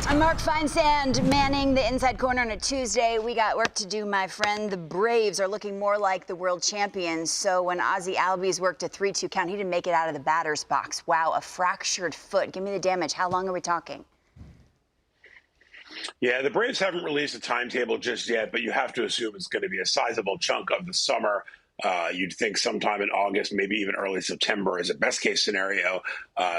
I'm Mark Feinsand manning the inside corner on a Tuesday. We got work to do, my friend. The Braves are looking more like the world champions. So when Ozzie Albies worked a 3-2 count, he didn't make it out of the batter's box. Wow, a fractured foot. Give me the damage. How long are we talking? Yeah, the Braves haven't released a timetable just yet, but you have to assume it's going to be a sizable chunk of the summer. You'd think sometime in August, maybe even early September is a best-case scenario.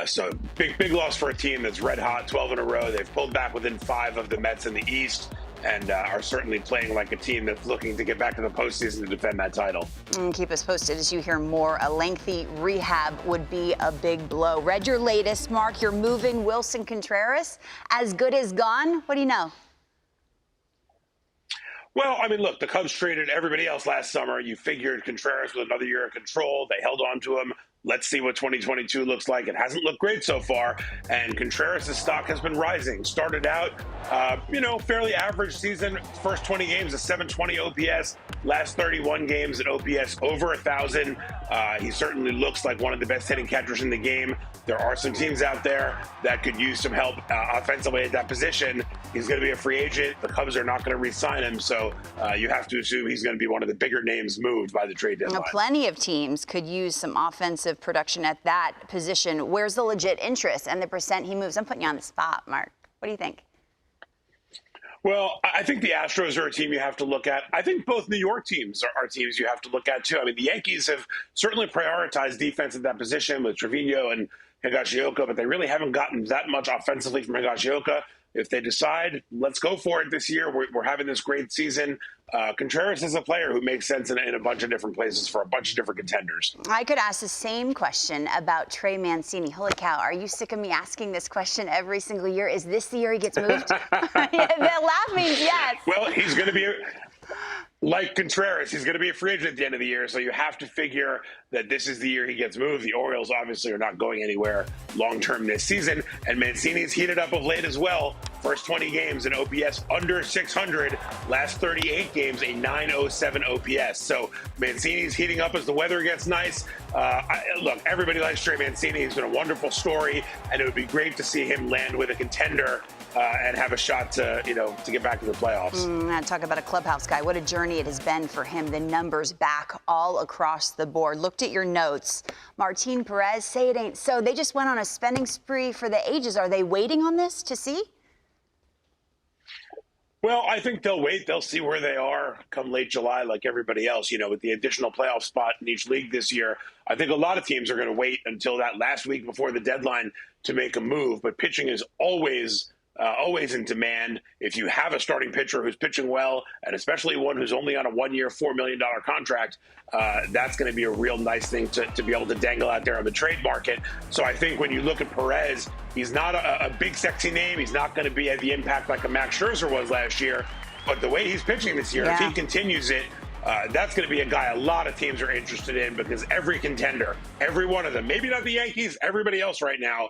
So big loss for a team that's red hot, 12 in a row. They've pulled back within 5 of the Mets in the East and are certainly playing like a team that's looking to get back to the postseason to defend that title. Keep us posted as you hear more. A lengthy rehab would be a big blow. Read your latest, Mark. You're moving Wilson Contreras. As good as gone? What do you know? Well, I mean, look, the Cubs traded everybody else last summer. You figured Contreras with another year of control. They held on to him. Let's see what 2022 looks like. It hasn't looked great so far, and Contreras' stock has been rising. Started out, fairly average season. First 20 games, a 720 OPS. Last 31 games, an OPS over 1,000. He certainly looks like one of the best hitting catchers in the game. There are some teams out there that could use some help offensively at that position. He's going to be a free agent. The Cubs are not going to re-sign him, so you have to assume he's going to be one of the bigger names moved by the trade deadline. Now, plenty of teams could use some offensive production at that position. Where's the legit interest and the percent he moves? I'm putting you on the spot, Mark. What do you think? Well, I think the Astros are a team you have to look at. I think both New York teams are teams you have to look at, too. I mean, the Yankees have certainly prioritized defense at that position with Trevino and Higashioka, but they really haven't gotten that much offensively from Higashioka. If they decide, let's go for it this year, we're having this great season. Contreras is a player who makes sense in a bunch of different places for a bunch of different contenders. I could ask the same question about Trey Mancini. Holy cow, are you sick of me asking this question every single year? Is this the year he gets moved? Yeah, the laugh means yes. Well, he's going to be like Contreras, he's going to be a free agent at the end of the year, so you have to figure that this is the year he gets moved. The Orioles obviously are not going anywhere long-term this season, and Mancini's heated up of late as well. First 20 games, an OPS under 600. Last 38 games, a 907 OPS. So Mancini's heating up as the weather gets nice. Look, everybody likes Trey Mancini. He's been a wonderful story, and it would be great to see him land with a contender and have a shot to get back to the playoffs. Talk about a clubhouse guy. What a journey it has been for him. The numbers back all across the board. Looked at your notes. Martin Perez, say it ain't so. They just went on a spending spree for the ages. Are they waiting on this to see? Well, I think they'll wait. They'll see where they are come late July, like everybody else, with the additional playoff spot in each league this year. I think a lot of teams are going to wait until that last week before the deadline to make a move. But pitching is always in demand. If you have a starting pitcher who's pitching well, and especially one who's only on a 1-year, $4 million contract, that's going to be a real nice thing to be able to dangle out there on the trade market. So I think when you look at Perez, he's not a big, sexy name. He's not going to be at the impact like a Max Scherzer was last year. But the way he's pitching this year, if he continues it, that's going to be a guy a lot of teams are interested in, because every contender, every one of them, maybe not the Yankees, everybody else right now,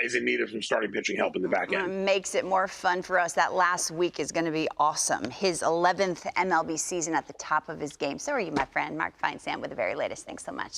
is in need of some starting pitching help in the back end. Makes it more fun for us. That last week is going to be awesome. His 11th MLB season at the top of his game. So are you, my friend. Mark Feinsand with the very latest. Thanks so much.